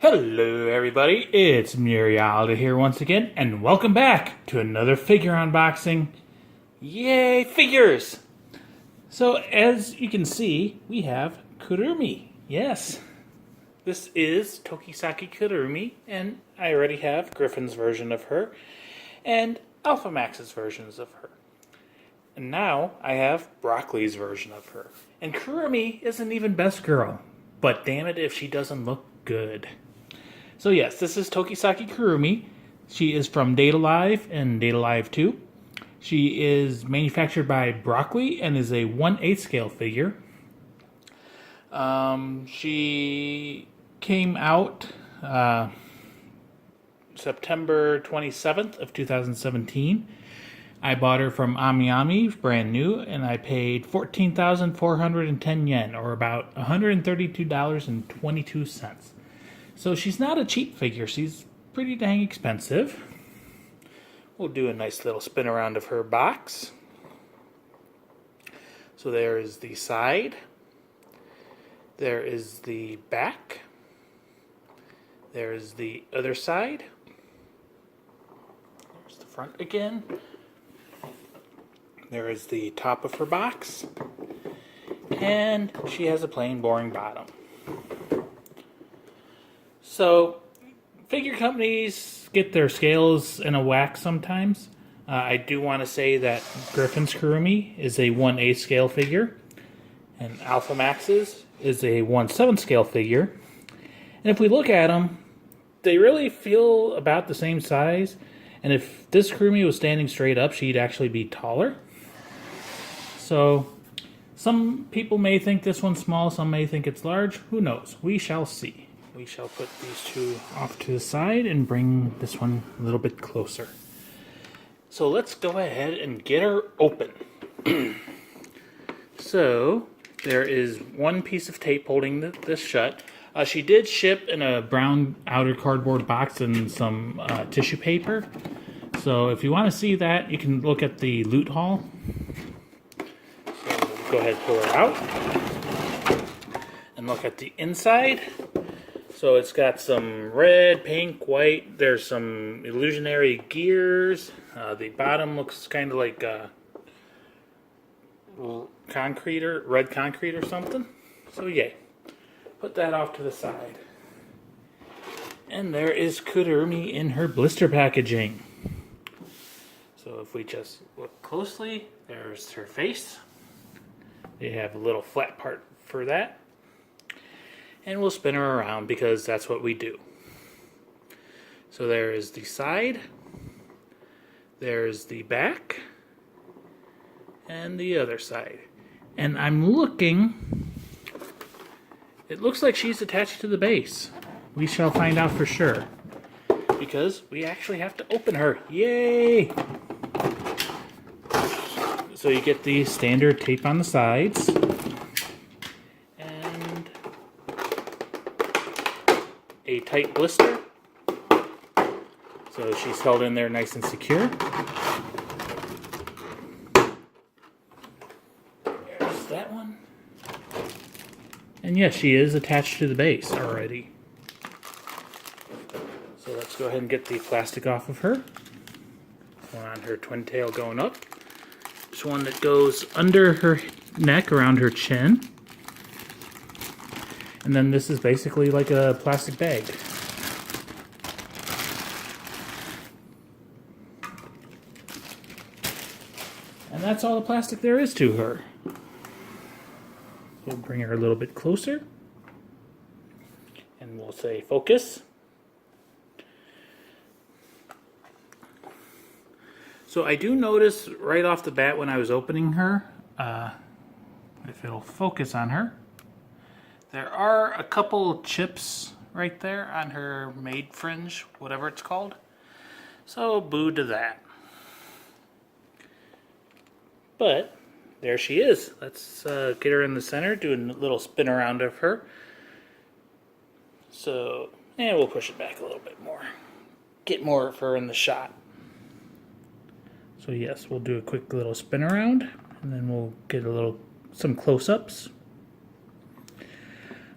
Hello everybody, it's Murialda here once again, and welcome back to another figure unboxing. Yay, figures! So as you can see, we have Kurumi. Yes, this is Tokisaki Kurumi, and I already have Griffin's version of her, and Alpha Max's versions of her. And now I have Broccoli's version of her. And Kurumi isn't even best girl, but damn it if she doesn't look good. So yes, this is Tokisaki Kurumi. She is from Date A Live and Date A Live 2. She is manufactured by Broccoli and is a 1/8 scale figure. She came out September 27th of 2017. I bought her from AmiAmi, brand new, and I paid 14,410 yen, or about $132.22. So she's not a cheap figure. She's pretty dang expensive. We'll do a nice little spin around of her box. So there is the side. There is the back. There is the other side. There's the front again. There is the top of her box. And she has a plain, boring bottom. So, figure companies get their scales in a whack sometimes. I do want to say that Griffin's Kurumi is a 1/8 scale figure, and Alpha Max's is a 1/7 scale figure. And if we look at them, they really feel about the same size. And if this Kurumi was standing straight up, she'd actually be taller. So, some people may think this one's small, some may think it's large. Who knows? We shall see. We shall put these two off to the side and bring this one a little bit closer. So let's go ahead and get her open. So there is one piece of tape holding this shut. She did ship in a brown outer cardboard box and some tissue paper. So if you want to see that, you can look at the loot haul. So go ahead and pull her out and look at the inside. So it's got some red, pink, white. There's some illusionary gears. The bottom looks kind of like concrete or red concrete or something. So yay. Put that off to the side. And there is Kurumi in her blister packaging. So if we just look closely, there's her face. They have a little flat part for that. And we'll spin her around because that's what we do. So there is the side, there's the back, and the other side. And I'm looking, it looks like she's attached to the base. We shall find out for sure, because we actually have to open her. Yay! So you get the standard tape on the sides. A tight blister, so she's held in there nice and secure. There's that one. And yes, she is attached to the base already. So let's go ahead and get the plastic off of her. One on her twin tail going up. There's one that goes under her neck, around her chin. And then this is basically like a plastic bag. And that's all the plastic there is to her. We'll bring her a little bit closer. And we'll say focus. So I do notice right off the bat when I was opening her, if it'll focus on her, there are a couple chips right there on her maid fringe, whatever it's called. So boo to that. But there she is. Let's get her in the center, do a little spin around of her. So, and we'll push it back a little bit more. Get more of her in the shot. So yes, we'll do a quick little spin around, and then we'll get some close-ups.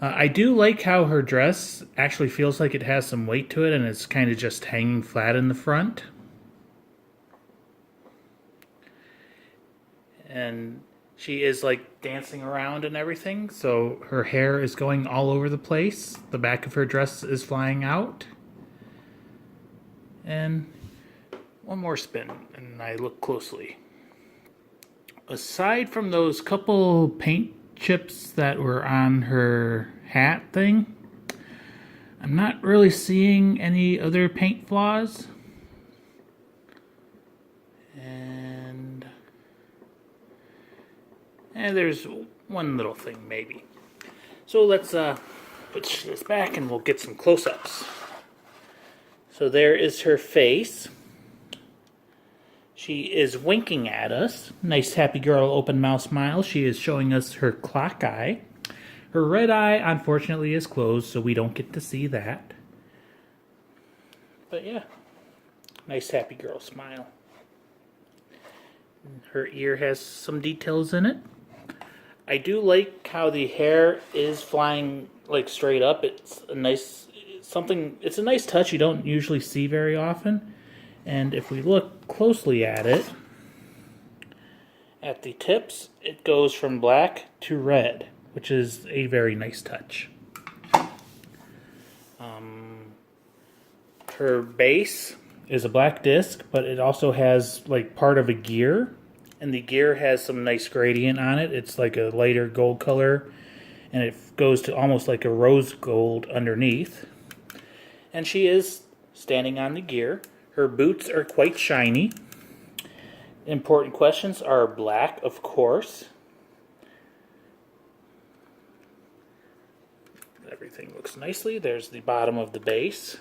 I do like how her dress actually feels like it has some weight to it and it's kind of just hanging flat in the front. And she is like dancing around and everything, so her hair is going all over the place. The back of her dress is flying out. And one more spin, and I look closely. Aside from those couple paint chips that were on her hat thing, I'm not really seeing any other paint flaws. And there's one little thing maybe. So let's put this back and we'll get some close-ups. So there is her face. She is winking at us. Nice happy girl open mouth smile. She is showing us her clock eye. Her red eye unfortunately is closed, so we don't get to see that. But yeah, nice happy girl smile. Her ear has some details in it. I do like how the hair is flying like straight up. It's a nice it's a nice touch you don't usually see very often. And if we look closely at it, at the tips, it goes from black to red, which is a very nice touch. Her base is a black disc, but it also has like part of a gear, and the gear has some nice gradient on it. It's like a lighter gold color, and it goes to almost like a rose gold underneath. And she is standing on the gear. Her boots are quite shiny. Important questions are black, of course. Everything looks nicely. There's the bottom of the base.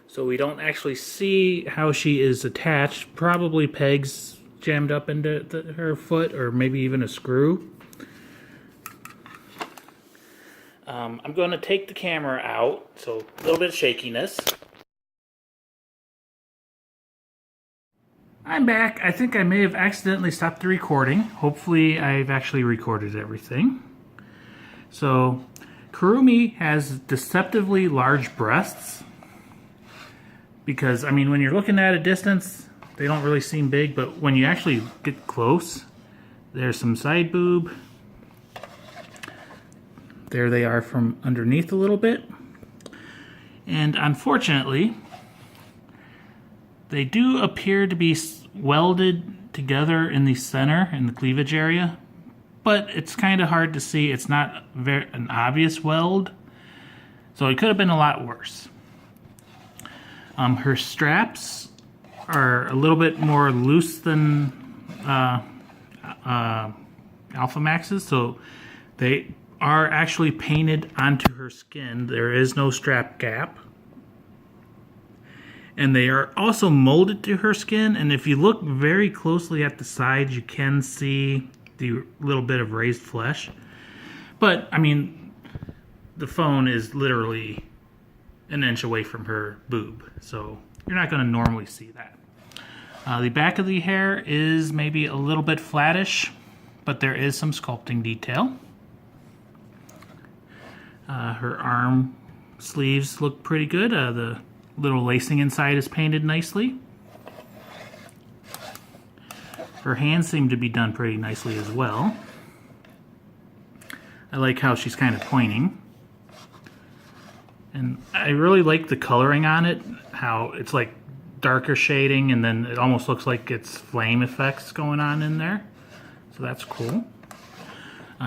So we don't actually see how she is attached. Probably pegs jammed up into her foot, or maybe even a screw. I'm going to take the camera out, so a little bit of shakiness. I'm back. I think I may have accidentally stopped the recording. Hopefully I've actually recorded everything. So, Kurumi has deceptively large breasts. Because, I mean, when you're looking at a distance, they don't really seem big, but when you actually get close, there's some side boob. There they are from underneath a little bit. And unfortunately, they do appear to be welded together in the center, in the cleavage area, but it's kind of hard to see. It's not an obvious weld, so it could have been a lot worse. Her straps are a little bit more loose than Alpha Max's, so they are actually painted onto her skin. There is no strap gap. And they are also molded to her skin, and if you look very closely at the sides, you can see the little bit of raised flesh. But, I mean, the phone is literally an inch away from her boob, so you're not going to normally see that. The back of the hair is maybe a little bit flattish, but there is some sculpting detail. Her arm sleeves look pretty good. The little lacing inside is painted nicely. Her hands seem to be done pretty nicely as well. I like how she's kind of pointing. And I really like the coloring on it, how it's like darker shading and then it almost looks like it's flame effects going on in there. So that's cool.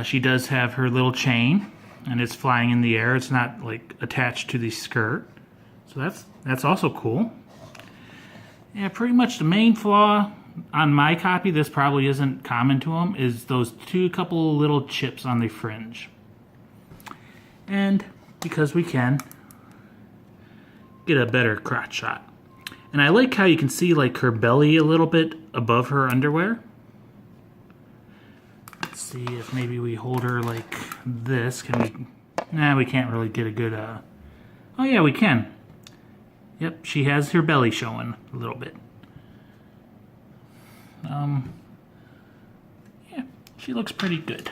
She does have her little chain, and it's flying in the air. It's not like attached to the skirt. So that's also cool. Yeah, pretty much the main flaw on my copy, this probably isn't common to them, is those couple little chips on the fringe. And because we can get a better crotch shot. And I like how you can see like her belly a little bit above her underwear. Let's see if maybe we hold her like this. Can we? Nah, we can't really get a good oh yeah, we can. Yep, she has her belly showing a little bit. Yeah, she looks pretty good.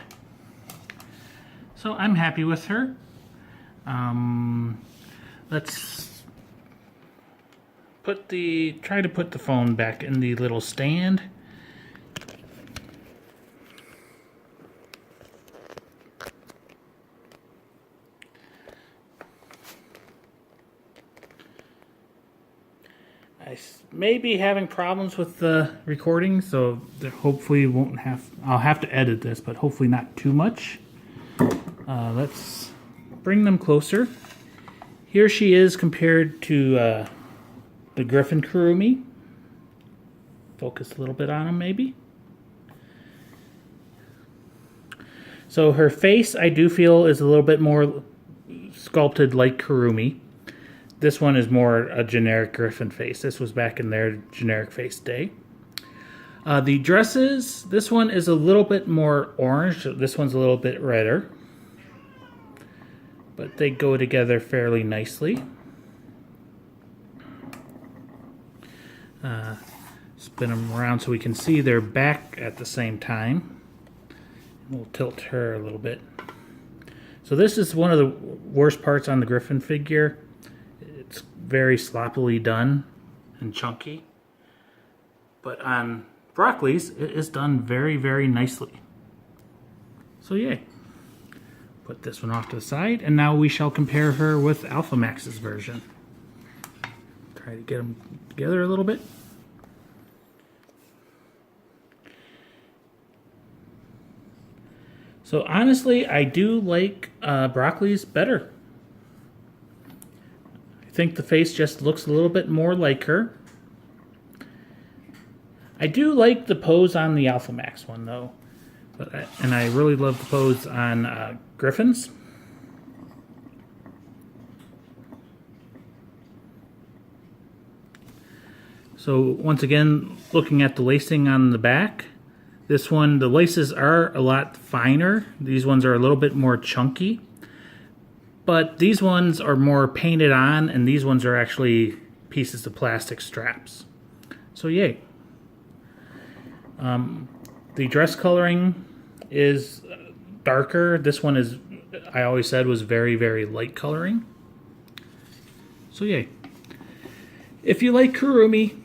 So I'm happy with her. Let's try to put the phone back in the little stand. I may be having problems with the recording, so hopefully I'll have to edit this, but hopefully not too much. Let's bring them closer. Here she is compared to the Griffin Kurumi. Focus a little bit on him, maybe. So her face, I do feel, is a little bit more sculpted like Kurumi. This one is more a generic Griffin face. This was back in their generic face day. The dresses, this one is a little bit more orange. This one's a little bit redder. But they go together fairly nicely. Spin them around so we can see their back at the same time. We'll tilt her a little bit. So this is one of the worst parts on the Griffin figure. It's very sloppily done and chunky. But on Broccoli's, it is done very, very nicely. So yay. Put this one off to the side, and now we shall compare her with Alpha Max's version. Try to get them together a little bit. So honestly, I do like Broccoli's better. I think the face just looks a little bit more like her. I do like the pose on the Alpha Max one though, and I really love the pose on Griffin's. So once again, looking at the lacing on the back, this one, the laces are a lot finer. These ones are a little bit more chunky. But these ones are more painted on, and these ones are actually pieces of plastic straps. So yay. The dress coloring is darker. This one is, I always said, was very, very light coloring. So yay. If you like Kurumi,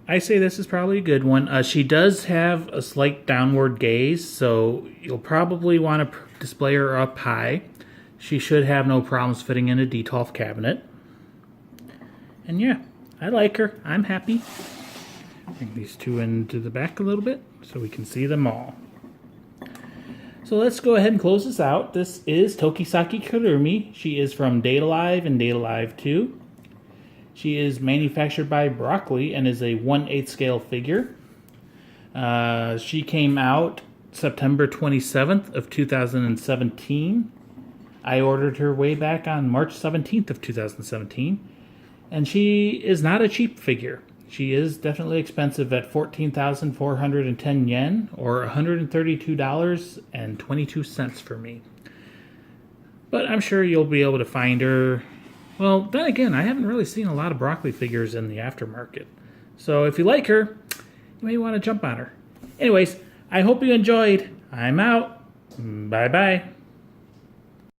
I say this is probably a good one. She does have a slight downward gaze, so you'll probably want to display her up high. She should have no problems fitting in a D12 cabinet. And yeah, I like her. I'm happy. Bring these two into the back a little bit so we can see them all. So let's go ahead and close this out. This is Tokisaki Kurumi. She is from Date Alive and Date Alive 2. She is manufactured by Broccoli and is a 1/8 scale figure. She came out September 27th of 2017. I ordered her way back on March 17th of 2017. And she is not a cheap figure. She is definitely expensive at 14,410 yen, or $132.22 for me. But I'm sure you'll be able to find her. Well, then again, I haven't really seen a lot of Broccoli figures in the aftermarket. So if you like her, you may want to jump on her. Anyways, I hope you enjoyed. I'm out. Bye-bye.